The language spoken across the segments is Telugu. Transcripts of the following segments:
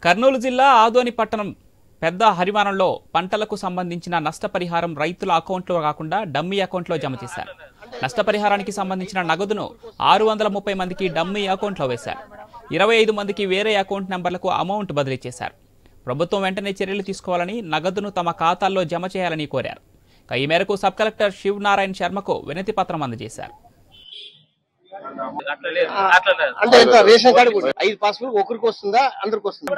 కర్నూలు జిల్లా ఆదోని పట్టణం పెద్ద హరివానంలో పంటలకు సంబంధించిన నష్టపరిహారం రైతుల అకౌంట్లో కాకుండా డమ్మీ అకౌంట్లో జమ చేశారు. నష్టపరిహారానికి సంబంధించిన నగదును 630 మందికి డమ్మీ అకౌంట్లో వేశారు. 25 మందికి వేరే అకౌంట్ నంబర్లకు అమౌంట్ బదిలీ చేశారు. ప్రభుత్వం వెంటనే చర్యలు తీసుకోవాలని, నగదును తమ ఖాతాల్లో జమ చేయాలని కోరారు. ఈ మేరకు సబ్ కలెక్టర్ శివ్ నారాయణ శర్మకు వినతి పత్రం అందజేశారు. అంటే రేషన్ కార్డు 5 పాస్బుక్ ఒకరికి వస్తుందా, అందరికి వస్తుందా?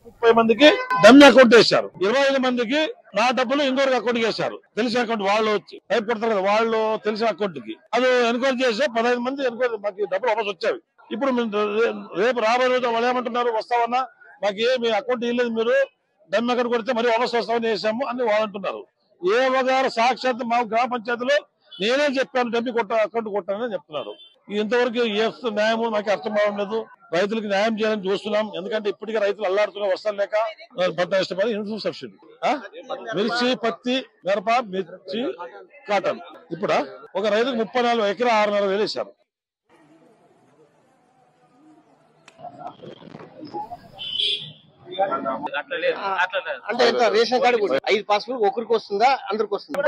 ముప్పై మందికి డమ్మీ అకౌంట్ వేశారు. 25 మందికి నా డబ్బులు ఇంకొకరికి అకౌంట్ వేశారు. తెలిసిన అకౌంట్ వాళ్ళు వచ్చి టైప్ కొడతారు కదా, వాళ్ళు తెలిసిన అకౌంట్ కి అది ఎన్క్వైరీ చేస్తే 15 మంది ఎన్క్వైరీ మాకు డబ్బులు వాపస్ వచ్చాయి. ఇప్పుడు రేపు రాబోయే రోజు వాళ్ళు ఏమంటున్నారు, వస్తామన్నా మాకు మీ అకౌంట్ ఇవ్వలేదు, మీరు డమ్మీ అకౌంట్ కొడితే మరి వాపస్ వస్తామని వేసాము అని వాళ్ళు అంటున్నారు. గారు సాక్షాత్ మా గ్రామ పంచాయతీలో నేనే చెప్పాను డబ్బీ అకౌంట్ కొట్టానని చెప్తున్నారు. ఇంతవరకు ఏ న్యాయము నాకు అర్థం కావట్లేదు. రైతులకు న్యాయం చేయాలని చూస్తున్నాం. ఎందుకంటే ఇప్పటికే రైతులు అల్లాడుతున్న వస్తాను లేక పంట నష్టపడి ఇన్సూరెన్స్ సబ్సిడీ మిర్చి, పత్తి, మిరప, మిర్చి, కాటన్ ఇప్పుడు ఒక రైతుకు 34 ఎకరా 6.5 వేలు వేశారు. అంటే రేషన్ కార్డు 5 పాస్బుక్ ఒకరికి వస్తుందా, అందరికి వస్తుందా?